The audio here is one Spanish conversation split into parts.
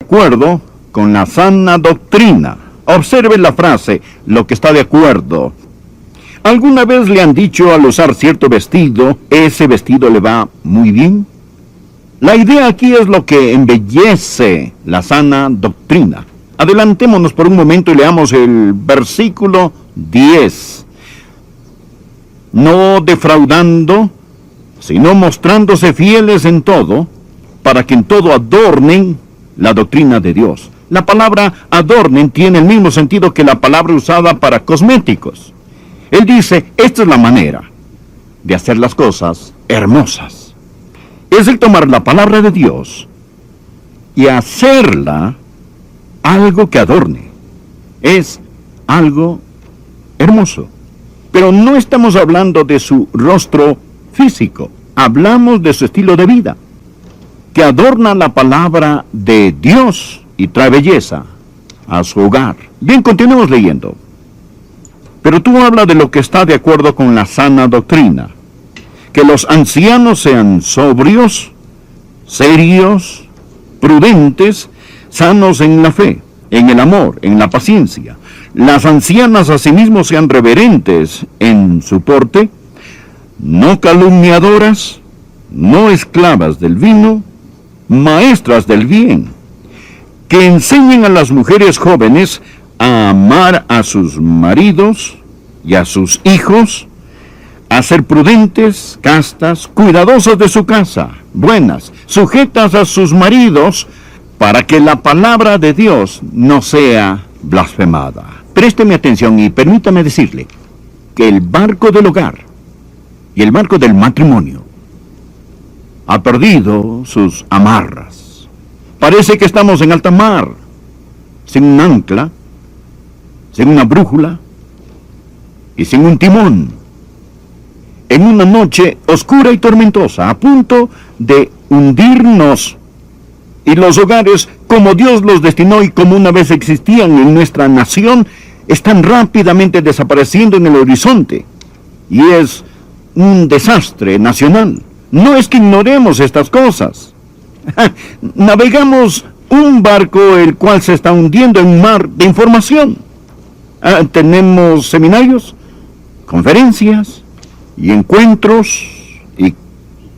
acuerdo con la sana doctrina. Observe la frase, lo que está de acuerdo. ¿Alguna vez le han dicho al usar cierto vestido, ese vestido le va muy bien? La idea aquí es lo que embellece la sana doctrina. Adelantémonos por un momento y leamos el versículo 10. No defraudando, sino mostrándose fieles en todo, para que en todo adornen la doctrina de Dios. La palabra adornen tiene el mismo sentido que la palabra usada para cosméticos. Él dice, esta es la manera de hacer las cosas hermosas. Es el tomar la palabra de Dios y hacerla algo que adorne. Es algo hermoso. Pero no estamos hablando de su rostro físico. Hablamos de su estilo de vida, que adorna la palabra de Dios y trae belleza a su hogar. Bien, continuemos leyendo. Pero tú hablas de lo que está de acuerdo con la sana doctrina. Que los ancianos sean sobrios, serios, prudentes, sanos en la fe, en el amor, en la paciencia. Las ancianas asimismo sean reverentes en su porte, no calumniadoras, no esclavas del vino, maestras del bien, que enseñen a las mujeres jóvenes a amar a sus maridos y a sus hijos, a ser prudentes, castas, cuidadosas de su casa, buenas, sujetas a sus maridos, para que la palabra de Dios no sea blasfemada. Présteme atención y permítame decirle que el barco del hogar y el barco del matrimonio ha perdido sus amarras. Parece que estamos en alta mar, sin un ancla, sin una brújula y sin un timón, en una noche oscura y tormentosa, a punto de hundirnos. Y los hogares, como Dios los destinó y como una vez existían en nuestra nación, están rápidamente desapareciendo en el horizonte. Y es un desastre nacional. No es que ignoremos estas cosas. Navegamos un barco el cual se está hundiendo en un mar de información. Tenemos seminarios, conferencias y encuentros y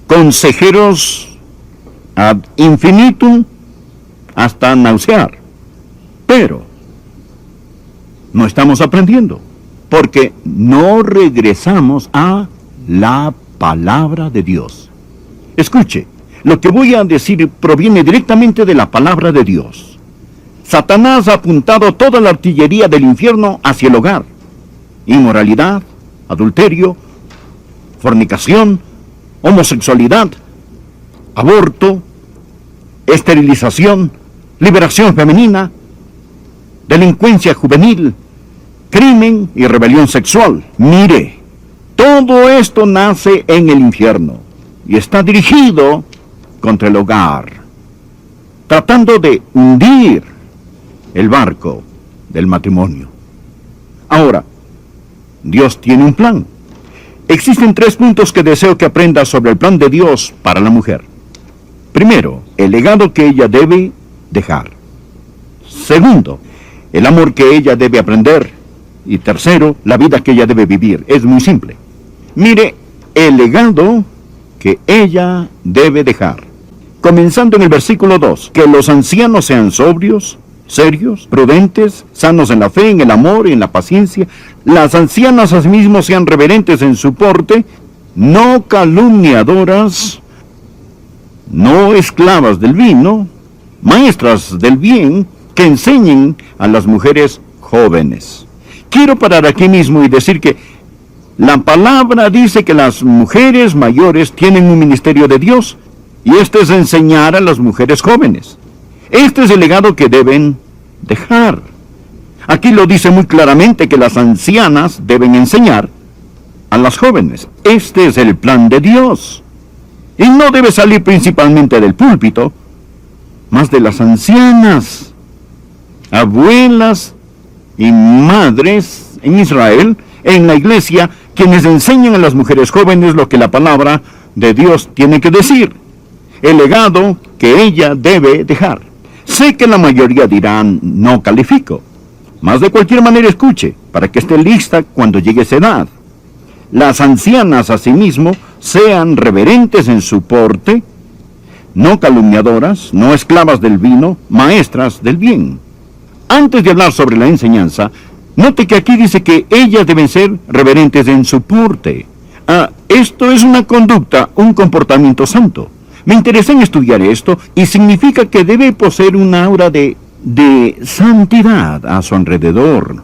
consejeros ad infinitum hasta nausear. Pero no estamos aprendiendo porque no regresamos a la palabra de Dios. Escuche, lo que voy a decir proviene directamente de la palabra de Dios. Satanás ha apuntado toda la artillería del infierno hacia el hogar. Inmoralidad, adulterio, fornicación, homosexualidad, aborto, esterilización, liberación femenina, delincuencia juvenil, crimen y rebelión sexual. Mire, todo esto nace en el infierno y está dirigido contra el hogar, tratando de hundir el barco del matrimonio. Ahora, Dios tiene un plan. Existen 3 puntos que deseo que aprendas sobre el plan de Dios para la mujer. Primero, el legado que ella debe dejar. Segundo, el amor que ella debe aprender. Y tercero, la vida que ella debe vivir. Es muy simple. Mire, el legado que ella debe dejar. Comenzando en el versículo 2, que los ancianos sean sobrios, serios, prudentes, sanos en la fe, en el amor y en la paciencia. Las ancianas asimismo sean reverentes en su porte, no calumniadoras, no esclavas del vino, maestras del bien, que enseñen a las mujeres jóvenes. Quiero parar aquí mismo y decir que la palabra dice que las mujeres mayores tienen un ministerio de Dios, y este es enseñar a las mujeres jóvenes. Este es el legado que deben dejar. Aquí lo dice muy claramente que las ancianas deben enseñar a las jóvenes. Este es el plan de Dios. Y no debe salir principalmente del púlpito, más de las ancianas, abuelas y madres en Israel, en la iglesia, quienes enseñan a las mujeres jóvenes lo que la palabra de Dios tiene que decir. El legado que ella debe dejar. Sé que la mayoría dirán, no califico. Mas de cualquier manera escuche, para que esté lista cuando llegue esa edad. Las ancianas asimismo sean reverentes en su porte, no calumniadoras, no esclavas del vino, maestras del bien. Antes de hablar sobre la enseñanza, note que aquí dice que ellas deben ser reverentes en su porte. Esto es una conducta, un comportamiento santo. Me interesé en estudiar esto y significa que debe poseer una aura de santidad a su alrededor.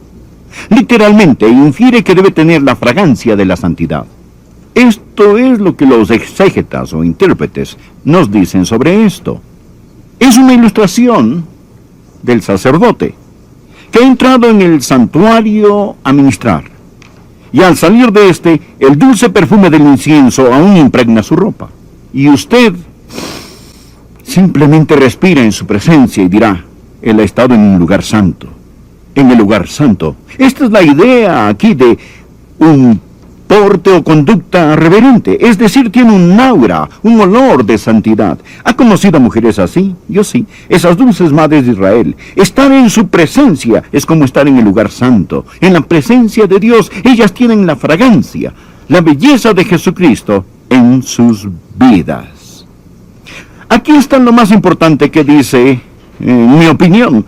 Literalmente infiere que debe tener la fragancia de la santidad. Esto es lo que los exégetas o intérpretes nos dicen sobre esto. Es una ilustración del sacerdote que ha entrado en el santuario a ministrar. Y al salir de este, el dulce perfume del incienso aún impregna su ropa. Y usted simplemente respira en su presencia y dirá, él ha estado en un lugar santo. En el lugar santo. Esta es la idea aquí de un porte o conducta reverente. Es decir, tiene un aura, un olor de santidad. ¿Ha conocido a mujeres así? Yo sí. Esas dulces madres de Israel. Estar en su presencia es como estar en el lugar santo. En la presencia de Dios, ellas tienen la fragancia, la belleza de Jesucristo en sus vidas. Aquí está lo más importante que dice, en mi opinión,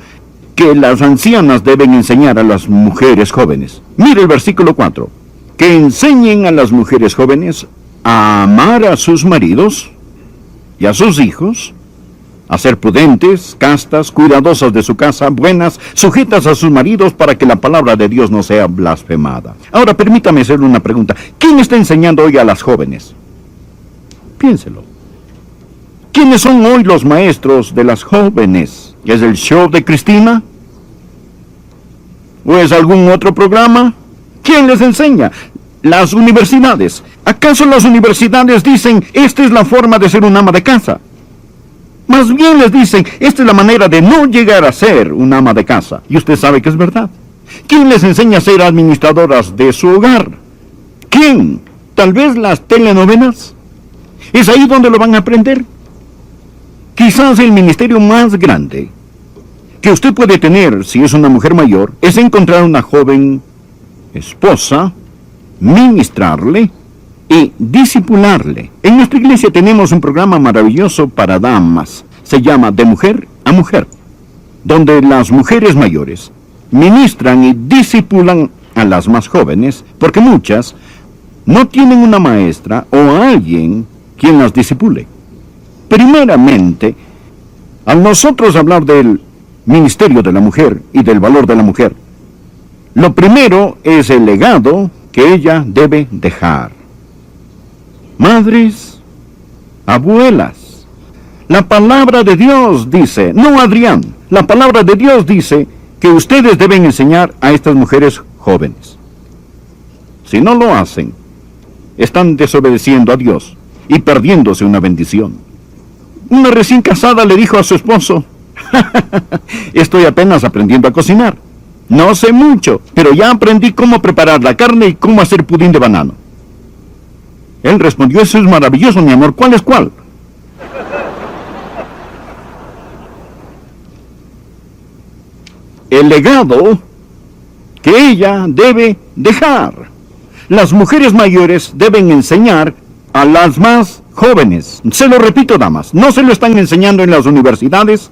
que las ancianas deben enseñar a las mujeres jóvenes. Mire el versículo 4. Que enseñen a las mujeres jóvenes a amar a sus maridos y a sus hijos, a ser prudentes, castas, cuidadosas de su casa, buenas, sujetas a sus maridos para que la palabra de Dios no sea blasfemada. Ahora permítame hacerle una pregunta. ¿Quién está enseñando hoy a las jóvenes? Piénselo. ¿Quiénes son hoy los maestros de las jóvenes? ¿Es el show de Cristina? ¿O es algún otro programa? ¿Quién les enseña? Las universidades. ¿Acaso las universidades dicen, esta es la forma de ser un ama de casa? Más bien les dicen, esta es la manera de no llegar a ser un ama de casa. Y usted sabe que es verdad. ¿Quién les enseña a ser administradoras de su hogar? ¿Quién? ¿Tal vez las telenovelas? ¿Es ahí donde lo van a aprender? Quizás el ministerio más grande que usted puede tener si es una mujer mayor es encontrar una joven esposa, ministrarle y discipularle. En nuestra iglesia tenemos un programa maravilloso para damas. Se llama De Mujer a Mujer, donde las mujeres mayores ministran y discipulan a las más jóvenes, porque muchas no tienen una maestra o alguien quien las discipule. Primeramente, al nosotros hablar del ministerio de la mujer y del valor de la mujer, lo primero es el legado que ella debe dejar. Madres, abuelas, la palabra de Dios dice, no Adrián, la palabra de Dios dice que ustedes deben enseñar a estas mujeres jóvenes. Si no lo hacen, están desobedeciendo a Dios y perdiéndose una bendición. Una recién casada le dijo a su esposo, estoy apenas aprendiendo a cocinar. No sé mucho, pero ya aprendí cómo preparar la carne y cómo hacer pudín de banano. Él respondió, eso es maravilloso, mi amor, ¿cuál es cuál? El legado que ella debe dejar. Las mujeres mayores deben enseñar a las más jóvenes. Se lo repito, damas, no se lo están enseñando en las universidades,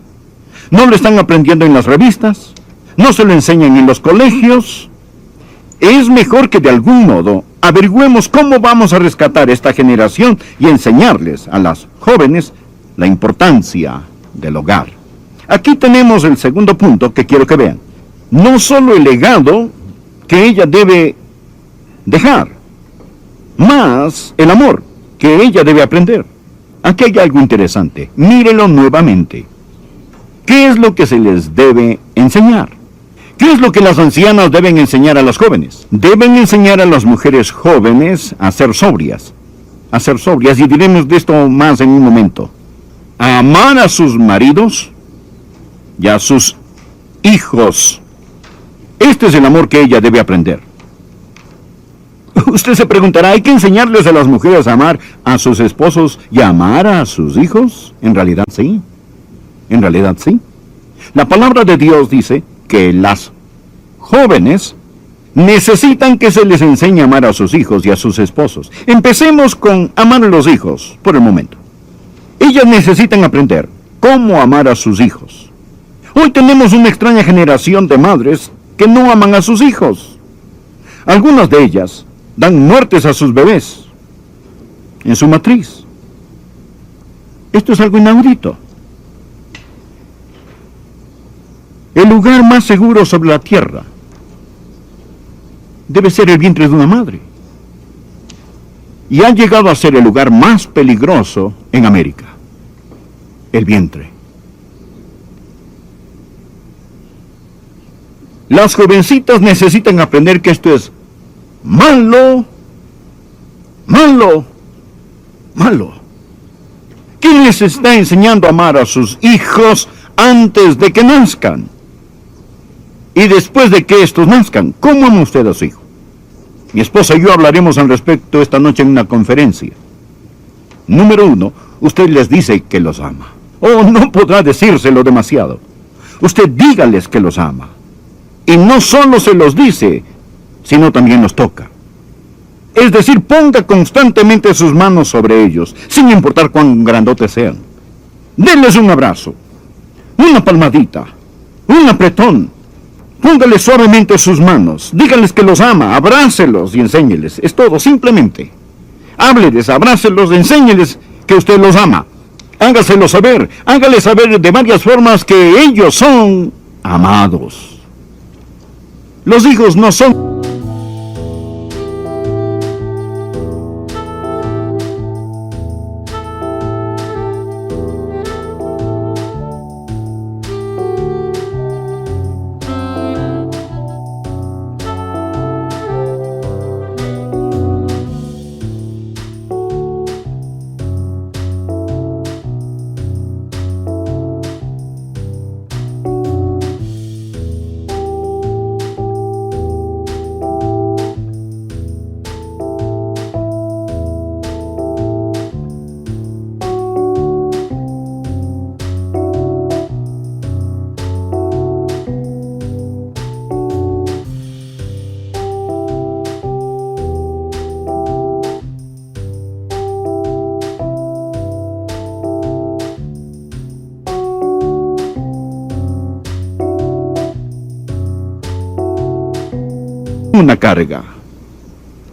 no lo están aprendiendo en las revistas, no se lo enseñan en los colegios. Es mejor que de algún modo averigüemos cómo vamos a rescatar esta generación y enseñarles a las jóvenes la importancia del hogar. Aquí tenemos el segundo punto que quiero que vean. No solo el legado que ella debe dejar, más el amor que ella debe aprender. Aquí hay algo interesante. Mírelo nuevamente. ¿Qué es lo que se les debe enseñar? ¿Qué es lo que las ancianas deben enseñar a las jóvenes? Deben enseñar a las mujeres jóvenes a ser sobrias. A ser sobrias, y diremos de esto más en un momento. A amar a sus maridos y a sus hijos. Este es el amor que ella debe aprender. Usted se preguntará, ¿hay que enseñarles a las mujeres a amar a sus esposos y a amar a sus hijos? En realidad sí. En realidad sí. La palabra de Dios dice que las jóvenes necesitan que se les enseñe a amar a sus hijos y a sus esposos. Empecemos con amar a los hijos por el momento. Ellas necesitan aprender cómo amar a sus hijos. Hoy tenemos una extraña generación de madres que no aman a sus hijos. Algunas de ellas dan muertes a sus bebés en su matriz. Esto es algo inaudito. El lugar más seguro sobre la tierra debe ser el vientre de una madre. Y ha llegado a ser el lugar más peligroso en América. El vientre. Las jovencitas necesitan aprender que esto es malo, malo, malo. ¿Quién les está enseñando a amar a sus hijos antes de que nazcan? Y después de que estos nazcan, ¿cómo ama usted a su hijo? Mi esposa y yo hablaremos al respecto esta noche en una conferencia. Número 1, usted les dice que los ama. Oh, no podrá decírselo demasiado. Usted dígales que los ama. Y no solo se los dice, sino también los toca. Es decir, ponga constantemente sus manos sobre ellos, sin importar cuán grandotes sean. Denles un abrazo, una palmadita, un apretón. Póngale suavemente sus manos, dígales que los ama, abrácelos y enséñeles. Es todo, simplemente. Hábleles, abrácelos, enséñeles que usted los ama. Hágaselo saber, hágales saber de varias formas que ellos son amados. Los hijos no son... una carga.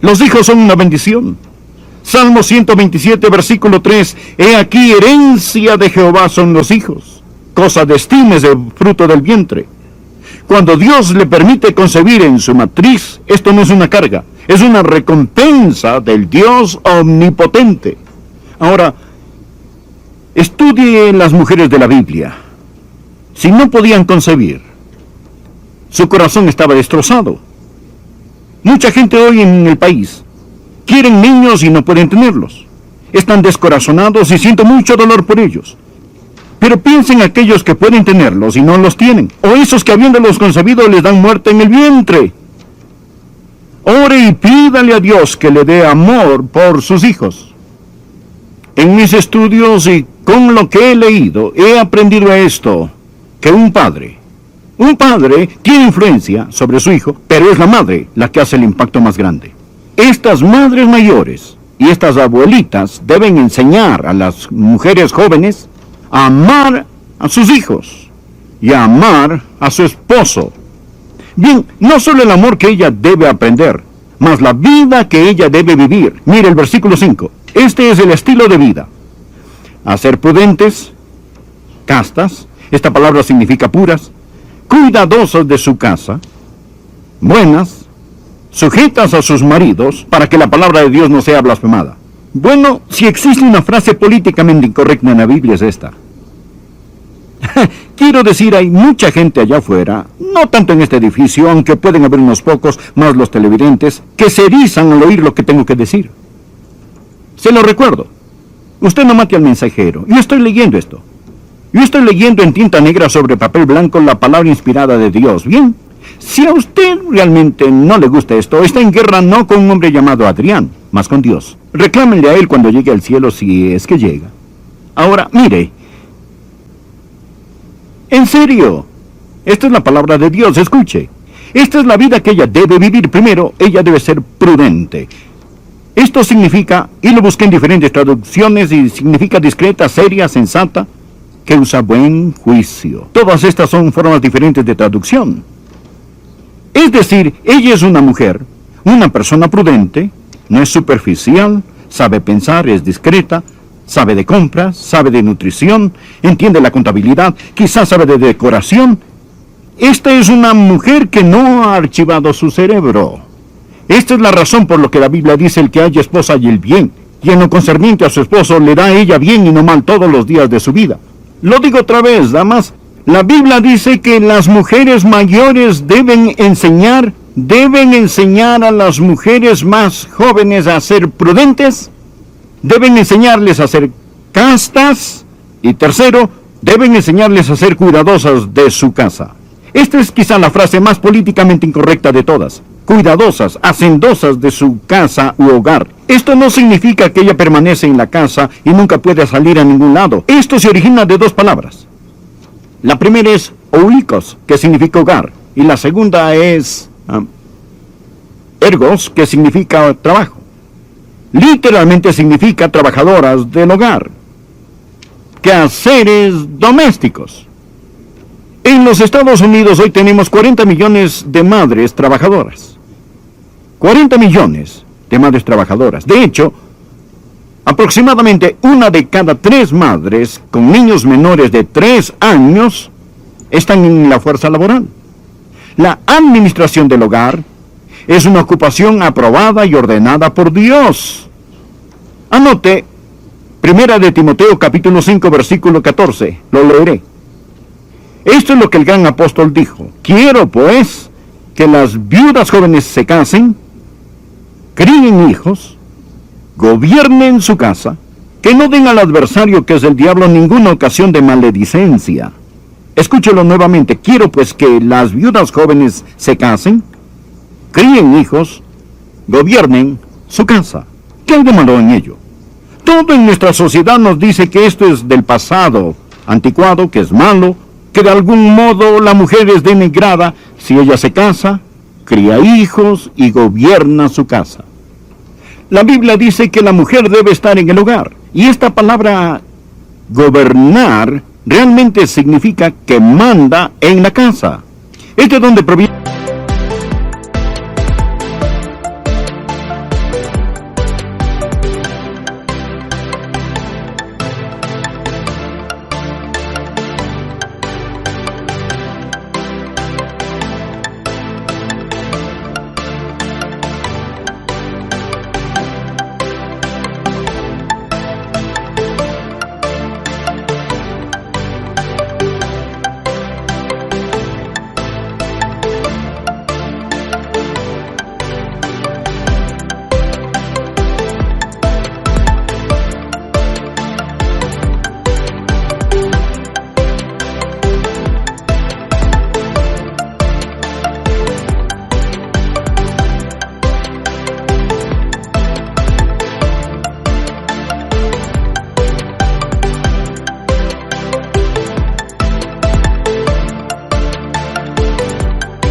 Los hijos son una bendición. Salmo 127, versículo 3. He aquí, herencia de Jehová son los hijos, cosa de estima es el fruto del vientre. Cuando Dios le permite concebir en su matriz, esto no es una carga, es una recompensa del Dios omnipotente. Ahora, estudie las mujeres de la Biblia. Si no podían concebir, su corazón estaba destrozado. Mucha gente hoy en el país quieren niños y no pueden tenerlos. Están descorazonados y siento mucho dolor por ellos. Pero piensen aquellos que pueden tenerlos y no los tienen, o esos que habiéndolos concebido les dan muerte en el vientre. Ore y pídale a Dios que le dé amor por sus hijos. En mis estudios y con lo que he leído, he aprendido esto, que un padre tiene influencia sobre su hijo, pero es la madre la que hace el impacto más grande. Estas madres mayores y estas abuelitas deben enseñar a las mujeres jóvenes a amar a sus hijos y a amar a su esposo. Bien, no solo el amor que ella debe aprender, mas la vida que ella debe vivir. Mire el versículo 5. Este es el estilo de vida. A ser prudentes, castas, esta palabra significa puras, cuidadosas de su casa, buenas, sujetas a sus maridos, para que la palabra de Dios no sea blasfemada. Bueno, si existe una frase políticamente incorrecta en la Biblia es esta. Quiero decir, hay mucha gente allá afuera, no tanto en este edificio, aunque pueden haber unos pocos, más los televidentes, que se erizan al oír lo que tengo que decir. Se lo recuerdo. Usted no mate al mensajero. Yo estoy leyendo esto. Yo estoy leyendo en tinta negra sobre papel blanco la palabra inspirada de Dios. Bien, si a usted realmente no le gusta esto, está en guerra no con un hombre llamado Adrián, mas con Dios. Reclámenle a él cuando llegue al cielo si es que llega. Ahora, mire, En serio. Esta es la palabra de Dios, escuche. Esta es la vida que ella debe vivir. Primero, ella debe ser prudente. Esto significa, y lo busqué en diferentes traducciones, y significa discreta, seria, sensata, que usa buen juicio. Todas estas son formas diferentes de traducción. Es decir, ella es una mujer, una persona prudente, no es superficial, sabe pensar, es discreta, sabe de compras, sabe de nutrición, entiende la contabilidad, quizás sabe de decoración. Esta es una mujer que no ha archivado su cerebro. Esta es la razón por la que la Biblia dice: el que haya esposa halla el bien, y en lo concerniente a su esposo le da a ella bien y no mal todos los días de su vida. Lo digo otra vez, damas, la Biblia dice que las mujeres mayores deben enseñar a las mujeres más jóvenes a ser prudentes, deben enseñarles a ser castas, y tercero, deben enseñarles a ser cuidadosas de su casa. Esta es quizá la frase más políticamente incorrecta de todas. Cuidadosas, hacendosas de su casa u hogar. Esto no significa que ella permanece en la casa y nunca puede salir a ningún lado. Esto se origina de dos palabras. La primera es oulikos, que significa hogar, y la segunda es ergos, que significa trabajo. Literalmente significa trabajadoras del hogar, quehaceres domésticos. En los Estados Unidos hoy tenemos 40 millones de madres trabajadoras. 40 millones de madres trabajadoras. De hecho, aproximadamente 1 de cada 3 madres con niños menores de 3 años están en la fuerza laboral. La administración del hogar es una ocupación aprobada y ordenada por Dios. Anote 1 de Timoteo capítulo 5 versículo 14. Lo leeré. Esto es lo que el gran apóstol dijo: quiero, pues, que las viudas jóvenes se casen, críen hijos, gobiernen su casa, que no den al adversario, que es el diablo, ninguna ocasión de maledicencia. Escúchelo nuevamente. Quiero, pues, que las viudas jóvenes se casen, críen hijos, gobiernen su casa. ¿Qué hay de malo en ello? Todo en nuestra sociedad nos dice que esto es del pasado, anticuado, que es malo, que de algún modo la mujer es denigrada si ella se casa, cría hijos y gobierna su casa. La Biblia dice que la mujer debe estar en el hogar, y esta palabra gobernar realmente significa que manda en la casa. Es de donde proviene.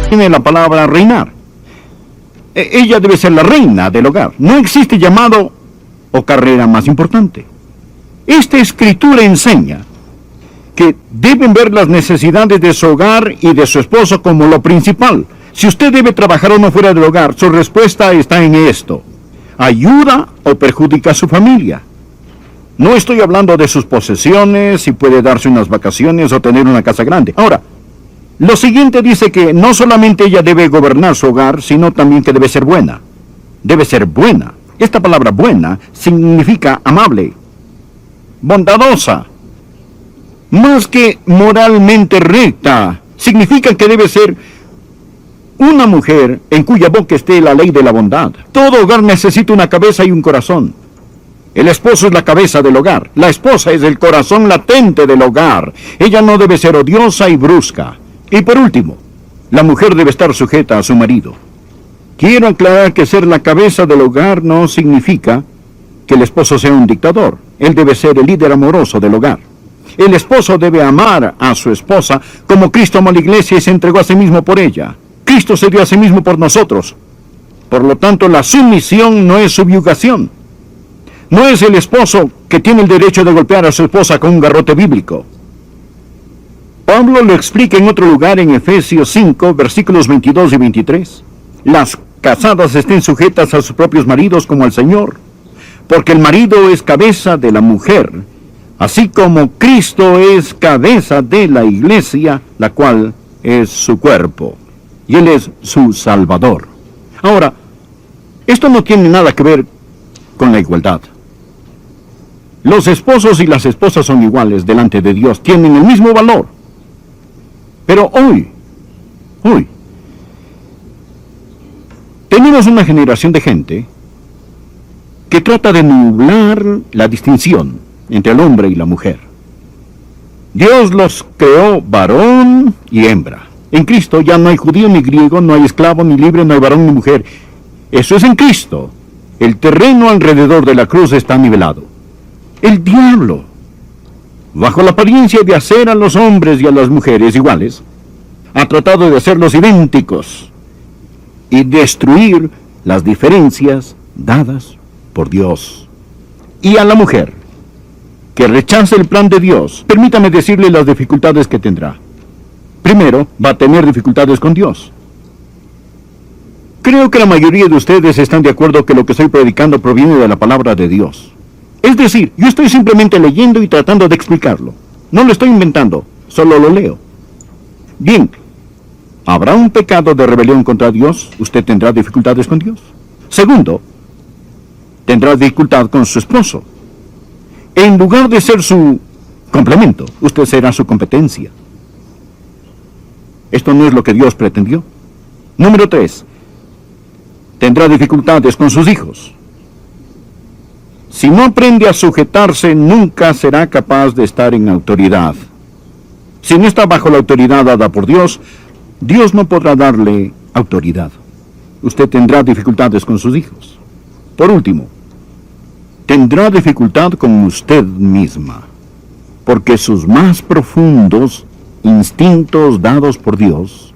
Tiene la palabra reinar. Ella debe ser la reina del hogar. No existe llamado o carrera más importante. Esta escritura enseña que deben ver las necesidades de su hogar y de su esposo como lo principal. Si usted debe trabajar o no fuera del hogar, su respuesta está en esto: ¿ayuda o perjudica a su familia? No estoy hablando de sus posesiones, si puede darse unas vacaciones o tener una casa grande. Ahora, lo siguiente dice que no solamente ella debe gobernar su hogar, sino también que debe ser buena. Debe ser buena. Esta palabra buena significa amable, bondadosa. Más que moralmente recta, significa que debe ser una mujer en cuya boca esté la ley de la bondad. Todo hogar necesita una cabeza y un corazón. El esposo es la cabeza del hogar. La esposa es el corazón latente del hogar. Ella no debe ser odiosa y brusca. Y por último, la mujer debe estar sujeta a su marido. Quiero aclarar que ser la cabeza del hogar no significa que el esposo sea un dictador. Él debe ser el líder amoroso del hogar. El esposo debe amar a su esposa como Cristo amó a la iglesia y se entregó a sí mismo por ella. Cristo se dio a sí mismo por nosotros. Por lo tanto, la sumisión no es subyugación. No es el esposo que tiene el derecho de golpear a su esposa con un garrote bíblico. Pablo lo explica en otro lugar en Efesios 5, versículos 22 y 23. Las casadas estén sujetas a sus propios maridos como al Señor, porque el marido es cabeza de la mujer, así como Cristo es cabeza de la iglesia, la cual es su cuerpo, y Él es su Salvador. Ahora, esto no tiene nada que ver con la igualdad. Los esposos y las esposas son iguales delante de Dios, tienen el mismo valor. Pero hoy, tenemos una generación de gente que trata de nublar la distinción entre el hombre y la mujer. Dios los creó varón y hembra. En Cristo ya no hay judío ni griego, no hay esclavo ni libre, no hay varón ni mujer. Eso es en Cristo. El terreno alrededor de la cruz está nivelado. El diablo, bajo la apariencia de hacer a los hombres y a las mujeres iguales, ha tratado de hacerlos idénticos y destruir las diferencias dadas por Dios. Y a la mujer que rechace el plan de Dios, permítame decirle las dificultades que tendrá. Primero, va a tener dificultades con Dios. Creo que la mayoría de ustedes están de acuerdo que lo que estoy predicando proviene de la palabra de Dios. Es decir, yo estoy simplemente leyendo y tratando de explicarlo. No lo estoy inventando, solo lo leo. Bien, ¿habrá un pecado de rebelión contra Dios? Usted tendrá dificultades con Dios. Segundo, tendrá dificultad con su esposo. En lugar de ser su complemento, usted será su competencia. Esto no es lo que Dios pretendió. Número 3, tendrá dificultades con sus hijos. Si no aprende a sujetarse, nunca será capaz de estar en autoridad. Si no está bajo la autoridad dada por Dios, Dios no podrá darle autoridad. Usted tendrá dificultades con sus hijos. Por último, tendrá dificultad con usted misma, porque sus más profundos instintos dados por Dios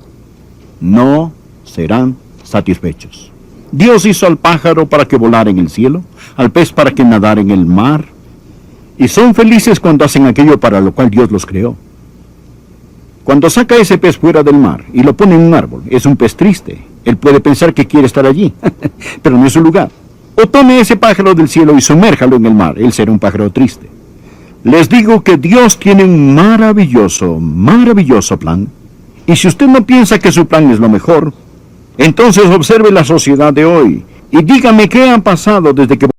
no serán satisfechos. Dios hizo al pájaro para que volara en el cielo, al pez para que nadara en el mar, y son felices cuando hacen aquello para lo cual Dios los creó. Cuando saca ese pez fuera del mar y lo pone en un árbol, es un pez triste. Él puede pensar que quiere estar allí, pero no es su lugar. O tome ese pájaro del cielo y sumérjalo en el mar, él será un pájaro triste. Les digo que Dios tiene un maravilloso, maravilloso plan, y si usted no piensa que su plan es lo mejor, entonces observe la sociedad de hoy y dígame qué ha pasado desde que